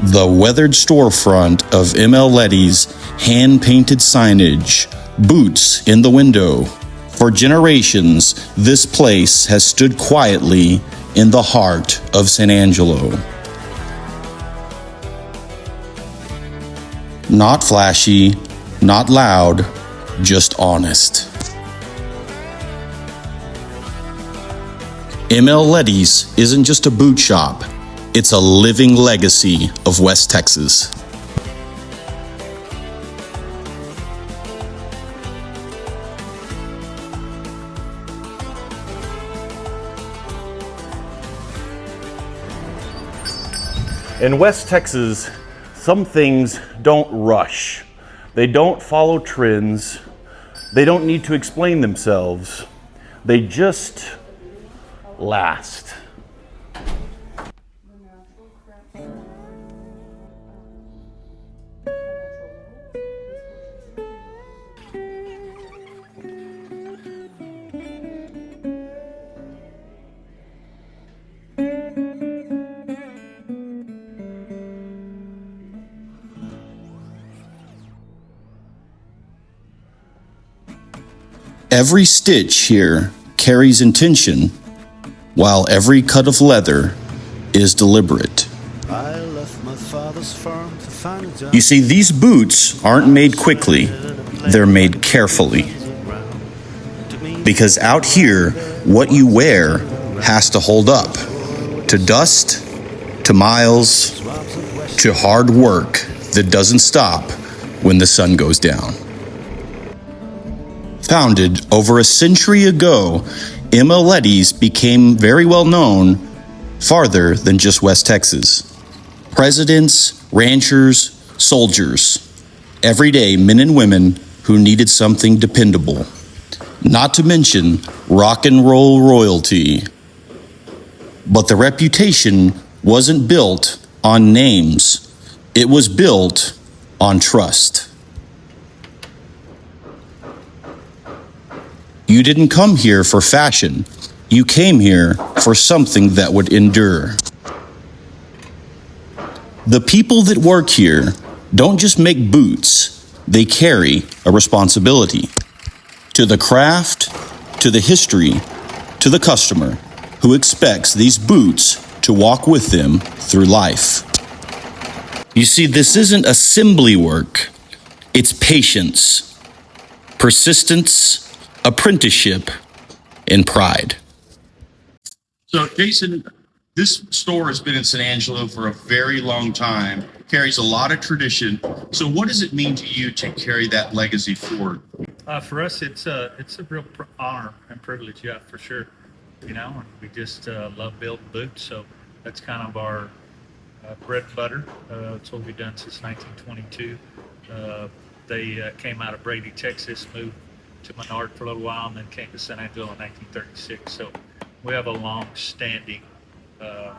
The weathered storefront of ML Leddy's hand-painted signage, boots in the window. For generations, this place has stood quietly in the heart of San Angelo. Not flashy, not loud, just honest. ML Leddy's isn't just a boot shop, it's a living legacy of West Texas. In West Texas, some things don't rush. They don't follow trends. They don't need to explain themselves. They just last. Every stitch here carries intention, while every cut of leather is deliberate. You see, these boots aren't made quickly, they're made carefully. Because out here, what you wear has to hold up to dust, to miles, to hard work that doesn't stop when the sun goes down. Founded over a century ago, ML Leddy's became very well known farther than just West Texas. Presidents, ranchers, soldiers, everyday men and women who needed something dependable. Not to mention rock and roll royalty. But the reputation wasn't built on names. It was built on trust. You didn't come here for fashion. You came here for something that would endure. The people that work here don't just make boots, they carry a responsibility. To the craft, to the history, to the customer who expects these boots to walk with them through life. You see, this isn't assembly work. It's patience, persistence, apprenticeship, and pride. So, Jason, this store has been in San Angelo for a very long time, carries a lot of tradition. So what does it mean to you to carry that legacy forward? For us, it's a real honor and privilege, yeah, for sure. You know, we just love building boots, so that's kind of our bread and butter. It's what we've done since 1922. They came out of Brady, Texas, moved to Menard for a little while, and then came to San Angelo in 1936. So we have a long-standing, I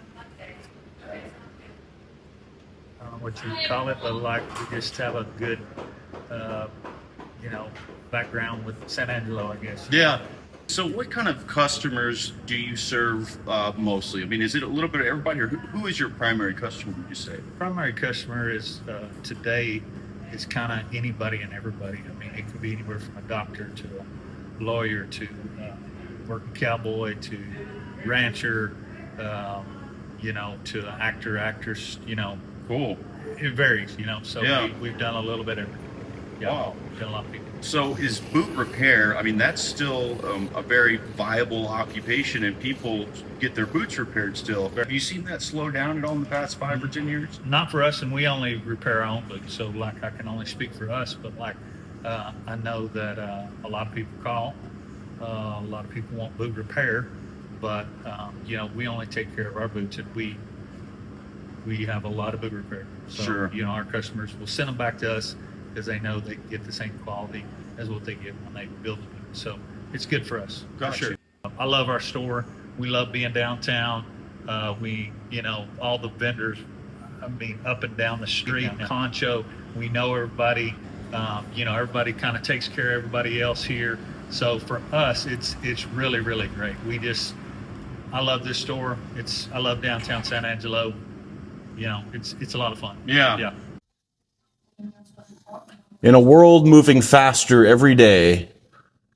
don't know what you would call it, but like we just have a good, background with San Angelo, I guess. Yeah. So what kind of customers do you serve mostly? I mean, is it a little bit of everybody, or who is your primary customer, would you say? Primary customer is today is kind of anybody and everybody. I mean, it could be anywhere from a doctor to a lawyer to working cowboy to rancher, to an actor, actress, Cool. It varies, so Yeah. we've done a little bit of everything. Yeah, Wow. we've done a lot of people. So is boot repair, I mean, that's still a very viable occupation, and people get their boots repaired still. Have you seen that slow down at all in the past 5 or 10 years? Not for us, and we only repair our own boots, so like I can only speak for us, but like I know that a lot of people call, a lot of people want boot repair, but we only take care of our boots, and we have a lot of boot repair. So, Sure. Our customers will send them back to us because they know they get the same quality as what they get when they build the boot. So it's good for us, Gotcha. for sure. I love our store. We love being downtown. All the vendors, up and down the street, Concho, we know everybody. Everybody kind of takes care of everybody else here. So for us, it's really, really great. I love this store. I love downtown San Angelo. you know, it's a lot of fun. Yeah. Yeah. In a world moving faster every day,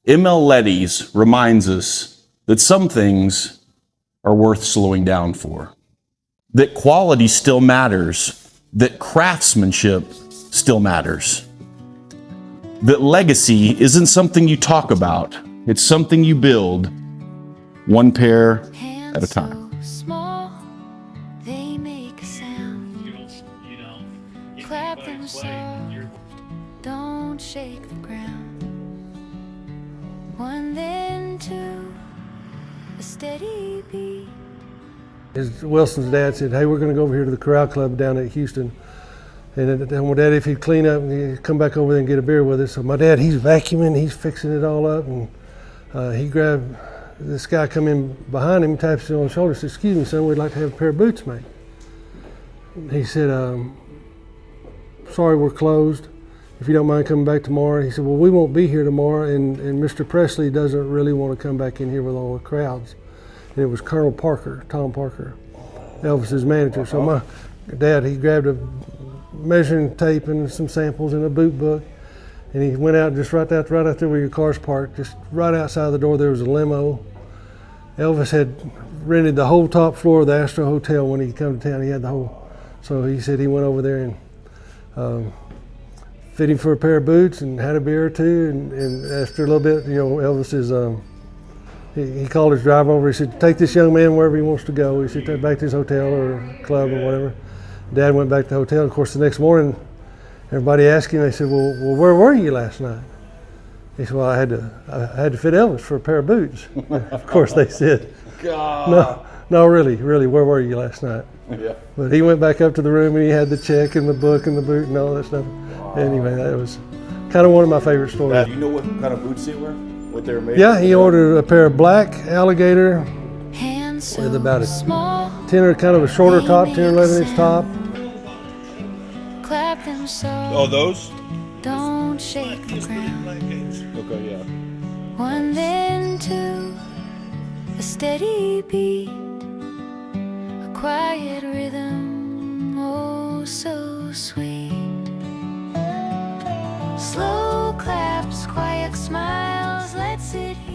ML Leddy's reminds us that some things are worth slowing down for. That quality still matters. That craftsmanship still matters. That legacy isn't something you talk about. It's something you build, one pair at a time. So small, they make a sound. You know, Clap them soft, don't shake the ground. One, then two, a steady beat. Wilson's dad said, "Hey, we're going to go over here to the Corral Club down at Houston." And I told my dad if he'd clean up and he'd come back over there and get a beer with us. So my dad, he's vacuuming, he's fixing it all up, and he grabbed, this guy come in behind him, taps him on the shoulder, said, "Excuse me, son, we'd like to have a pair of boots made." He said, "Sorry, we're closed. If you don't mind coming back tomorrow." He said, "Well, we won't be here tomorrow, and Mr. Presley doesn't really want to come back in here with all the crowds." And it was Colonel Parker, Tom Parker, Elvis's manager. So my dad, he grabbed a measuring tape and some samples and a boot book, and he went out just right out there where your car's parked, just right outside the door there was a limo. Elvis had rented the whole top floor of the Astro Hotel when he come to town. He had the whole, so he said he went over there and fit him for a pair of boots and had a beer or two, and after a little bit, you know, Elvis is, he called his driver over. He said, "Take this young man wherever he wants to go." He said, "Take back to his hotel or club or whatever." Dad went back to the hotel. Of course, the next morning, everybody asked him. They said, "Well, where were you last night?" He said, "Well, I had to fit Elvis for a pair of boots." Of course, they said, "No, really, where were you last night?" Yeah. But he went back up to the room and he had the check and the book and the boot and all that stuff. Anyway, that was kind of one of my favorite stories. Do you know what kind of boots they were? What they were made? Yeah, he ordered a pair of black alligator Hands so with about a small, 10 or kind of a shorter top, 10 or 11 inch top. clap them soft, Oh, those? don't shake the ground. Okay, yeah. One, then two, a steady beat, a quiet rhythm, oh so sweet. Slow claps, quiet smiles, let's sit here.